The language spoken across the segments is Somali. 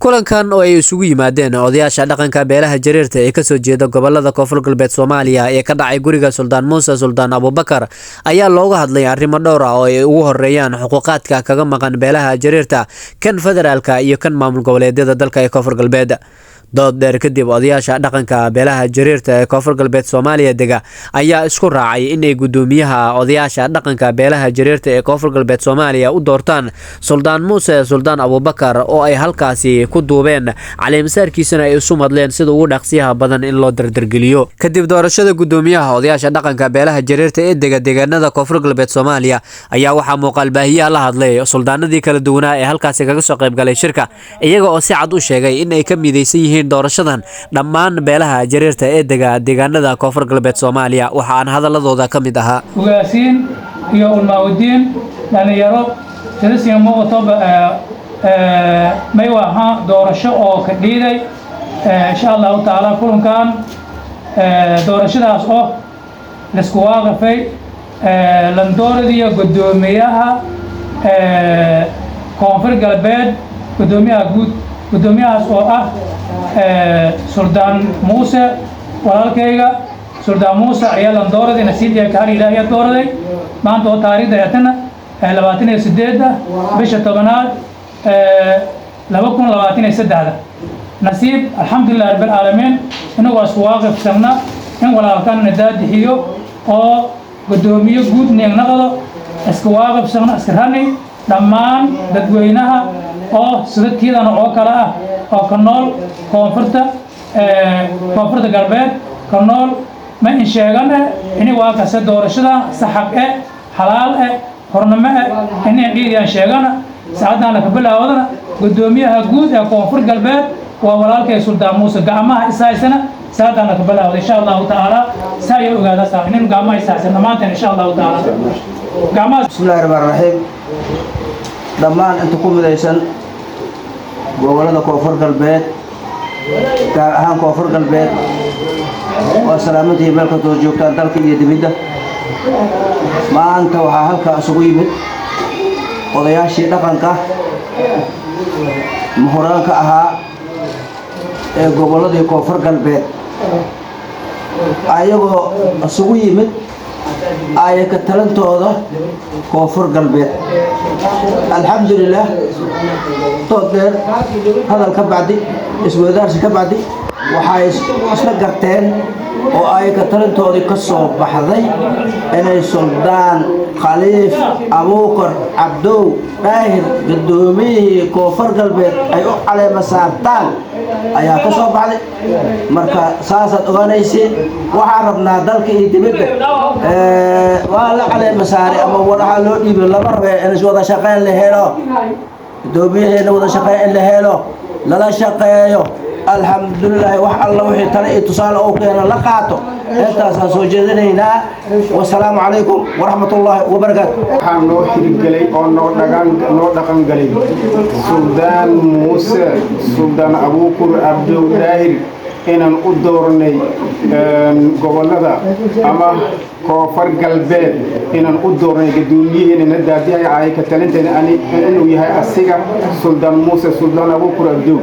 kulankan oo ay isugu yimaadeen odayaasha dhaqanka beelaha Jareerta ee ka soo jeeda gobolada Koonfur Galbeed Soomaaliya ee ka dhacay guriga Suldaan Muuse Suldaan Abubakar ayaa looga hadlay arrimo dhowr ah oo ay ugu horeeyaan xuquuqaadka kaga maqan beelaha Jareerta kan federaalka iyo kan maamul goboleedyada dalka ee Koonfur Galbeed dood dheer kadib odayaasha dhaqanka beelaha Jareerta ee Koonfur Galbeed Soomaaliya dega ayaa isku raacay in ay gudoomiyaha odayaasha dhaqanka beelaha Jareerta ee Koonfur Galbeed Soomaaliya u doortaan Suldaan Muuse Suldaan Abubakar oo ay halkaasi ku duubeen caleemasaarkiisana ay isu madleen sida ugu dhaqsiyaha badan in loo dardargeliyo kadib doorashada gudoomiyaha odayaasha dhaqanka beelaha Jareerta ee deegaanada Koonfur Galbeed Soomaaliya ayaa waxa muuqaal baahiyaha la hadlay suldaanadii kala duwanaa ee halkaasi kaga soo qayb galay shirka iyaga oo si cad u sheegay in ay ka midaysan yihiin doorashadan dhammaan beelaha Jareerta ee deegaanada Koonfur Galbeed Soomaaliya waxa aan hadaladooda ka mid ahaa ugaasiin iyo ulmaawdiin dhalinyaro sidii muuqato may waxa doorasho oo ka dhiiday insha Allah taala kulankan doorashadaas oo la isku waaqafay landooradii gudoomiyaha Koonfur Galbeed gudoomiyaha guud gudoomiyahaas oo ah Suldaan Muuse walaalkayga Suldaan Muuse ayaa landooradii nasiibka ka har Ilaahay dooraday maanta oo taariikhda aytana 28 bisha 10aad 2023 nasiib alxamdulillah rabbil caalamiin inuu isku waaqafsana in walaalkan nadaadiyo oo gudoomiye guud naqdo isku waaqafsana askarani dhammaan dadweynaha oo sidkiidan oo kala ah oo ka nool koonfurta galbeed ka nool ma in sheegana in waa ka soo doorashada saxab xalaal hornimo in ciidan sheegana saacadana ka bilaawdana gudoomiyaha guud ee koonfur galbeed waa walaalkay Suldaan Muuse gacmaha isaasana saacadana ka bilaawday insha Allah taala saay ogaada in gacmaha isaasana maanta insha Allah taala gacmaha bismillaahir rahmaanir rahiim dhammaan inta ku midaysan gobolada Koonfur Galbeed gaar ahaan Koonfur Galbeed waa salaamadii meel ka joogtaan dalka iyo dibadda maanta waxa halka isugu yimid odayaashii dhaqanka muhuraanka ahaa ee gobolada Koonfur Galbeed ayagoo isugu yimid ay ka talantooda Koonfur Galbeed alxamdulillah toodheer hadal ka bacdi iswadaarsi ka bacdi waxay isla garteen oo ay ka talantoodii ka soo baxday inay Suldaan Khaliif Abubakar Abdow Daahir gudoomiyihii Koonfur Galbeed ay u caleema saartaan ayaa ka soo baxday marka saasaad ogaanaysiin waxaan rabnaa dalka iyo dibadda waa la caleema saaray ama wadaha loo dhiibay lama rabo in wada shaqeyn la helo gudoomiyaheena wada shaqeyn la helo lala shaqeeyo alxamdulillah wax alla wixii tale iyo tusaale oo keena la qaato intaasaan soo jeedinaynaa wassalaamu calaykum waraxmatullaahi wabarakaatu waxaan noo hirgelay oo noo dhaqan galay Suldaan Muuse Suldaan Abubakar Abdow Daahir inaan u doornay gobolada ama Koonfur Galbeed inaan u doornay gudoomiyaheena nadaadiyaha ay ka talanteena inuu yahay asiga Suldaan Muuse Suldaan Abubakar Abdow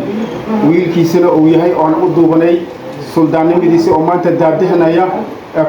wiilkiisana uu yahay oo aan u duubanay suldaannimadiisa oo maanta daadihnaya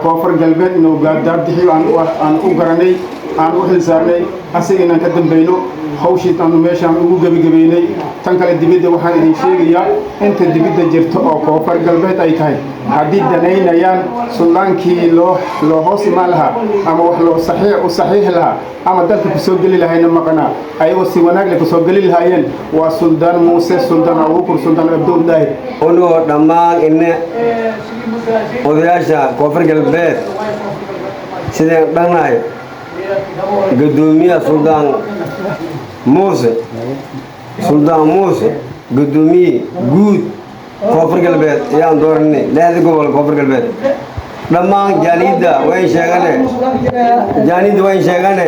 Koonfur Galbeed inuu daadixiyo aan u garanay aan u xilsaarnay asiga inaan ka dambayno hawshii aan meeshaan ugu gabagabeynay tan kale dibadda waxaan idin sheegayaa inta dibadda jirta oo Koonfur Galbeed ay tahay haddii danaynayaan suldaankii loo hoos imaan lahaa ama wax loo saxiix lahaa ama dalka ku soo geli lahayna maqanaa ayagoo si wanaag leh ku soo geli lahaayeen waa Suldaan Muuse Suldaan Abubakar Suldaan Abdow Daahir oo dhammaan odayaasha Koonfur Galbeed sideen dhanaay gudoomiyaha Suldaan Muuse gudoomiye guud Koonfur Galbeed ayaan dooranay lixda gobol Koonfur Galbeed dhammaan jaanida way sheegane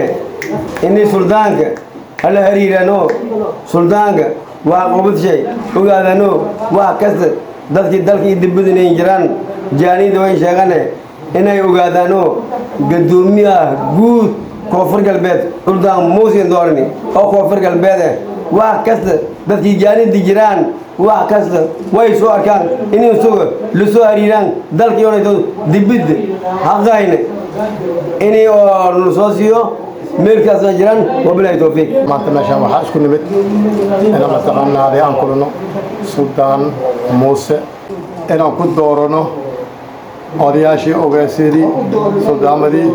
in suldaanka ala hariirano suldaanka waa qobad shay ogaadano waa kasta dadkii dalkii dibadina jiraan jaanida way sheegane inay ogaadano gudoomiyaha guud Koonfur Galbeed Suldaan Muuse doorani oo Koonfur Galbeed wax kasta dadkii jaanidi jiraan wax kasta way soo arkaan inay sugo la soo hariiraan dalkii oo dibid haqayna inay oo soo siiyo meelkaas jiraan wabillahi tawfiiq maanta meeshaan waxaa isku nimid inaan mataqaanaa aan kulano Suldaan Muuse inaan ku doorano odayaashii ogaasidii suldaamadii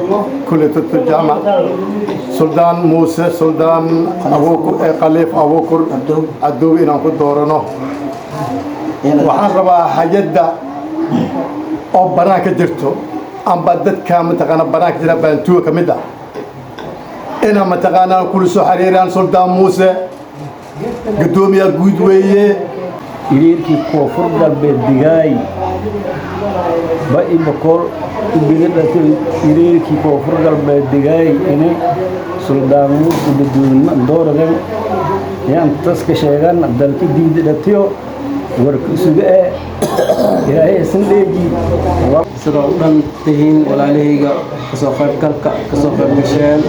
kulliyatu jaamac Suldaan Muuse Suldaan Abuukur Khaliif Abuukur Aduub inaan ku doorano waxaan rabaa hay'adda oo banaanka jirto amba dadka mataqaanaa banaanka jira baantuuga ka mid ah inaan mataqaanaa kula soo xiriiraan Suldaan Muuse gudoomiyaha guud weeye إليركي كوفر قلبي دقاي بقي بقول بلدة إليركي كوفر قلبي دقاي إني سلطان موسى بدون دور ذن يعني تسك شيئا دلك ديد دتيو وركسوجة إلهي سندجي سرودان تهين ولا لهيجا كسوفر كلك كسوفر مشان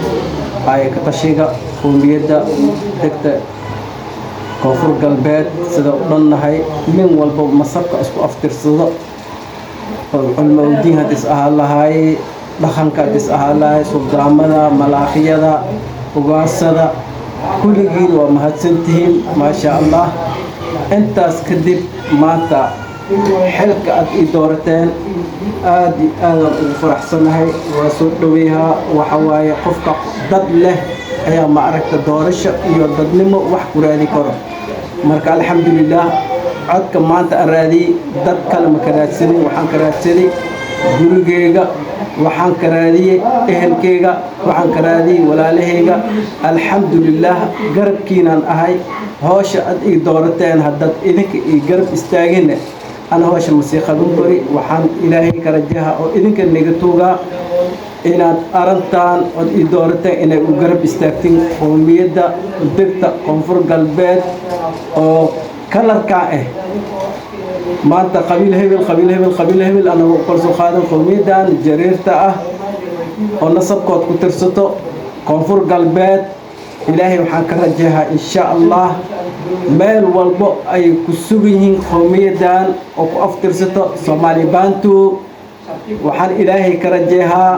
هاي كتشيجا كومبيدا تكت كفر قلبات سدا ودنا هاي من والبو مسك اسكو افترسدا المودين هتس اهلا هاي دخنك هتس اهلا سلطانمدا ملاخيدا وغاسدا كل جيل ومهدسنتهم ما شاء الله انت اسكدب ماتا حلك ادورتين ادي انا فرحسنهي وسو دويها وحواي قفك ضد له ayaa ma aragta doorasho iyo dadnimo wax ku raadi karo marka alxamdulillah codka maanta aan raadiyay dad kale ma karaadsanin waxaan ka raadsaday gurigeyga waxaan ka raadiyay ehelkeyga waxaan ka raadiyay walaalaheyga alxamdulillah garabkiinaan ahay hawsha ad ii doorateen haddad idinka ii garab istaagina ana hawsha masii qaban kari waxaan ilaahay ka rajaha oo idinka naga tuugaa inaad arantaan od ii doorateen inay u garab istaagtiin qowmiyadda degta koonfur galbeed oo kalarkaa ah maanta qabiil hebel anagu kalsoo qaadan qowmiyaddan jariirta ah oo nasabkood ku tirsato koonfur galbeed ilaahay waxaan ka rajahaa insha allah meel walbo ay ku sugan yihiin qowmiyaddan oo ku aftirsato Soomaali Bantu waxaan ilaahay ka rajahaa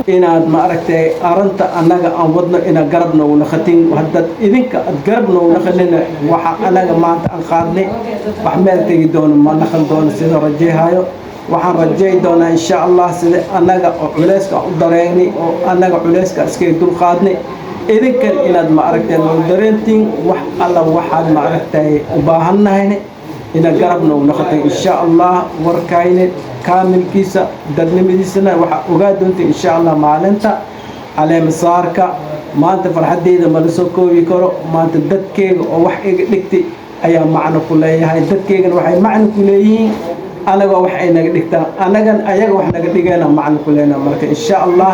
inaad ma aragtay aranta anaga aan wadno ina garabna u naqatin hadda idinka ad garabna u naqanina waxa anaga maanta aan qaadnay wax meel tagi doono ma naqan doono sida rajeehayo waxaan rajay doonaa insha Allah sida anaga oo culayska u dareegnay oo anaga culayska iska dul qaadnay idinkan inaad ma aragtay loo dareentiin wax alla waxaad ma aragtay u baahannahay ina garabna u naqatin insha Allah warkayne kaamilkiisa dadnimadiisana waxa ogaa doonta insha Allah maalinta caleemasaarka maanta farxadeeda ma la soo koobi karo maanta dadkeega oo wax iga dhigtay ayaa macno ku leeyahay dadkeegana waxay macno ku leeyihiin anaga wax ay naga dhigtaan anagan ayaga wax naga dhigeena macno ku leena marka insha Allah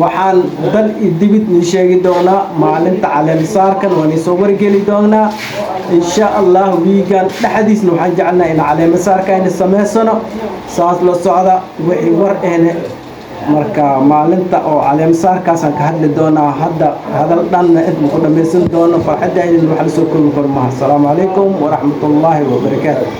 waxaan dal idibid ni sheegi doonaa maalinta caleemasaarkan waan soo wargeli doonaa insha Allah wiigan dhaxdiisna waxaan jecelnahay in caleemasaarka ay sameysano saas la socda wixii war eena marka maalinta oo caleemasaarkaas aan ka hadli doonaa hadda hadal dhan inta ku dhameysan doono farxadeena waxa la soo koobi karo ma assalamu alaykum wa rahmatullahi wa barakatuh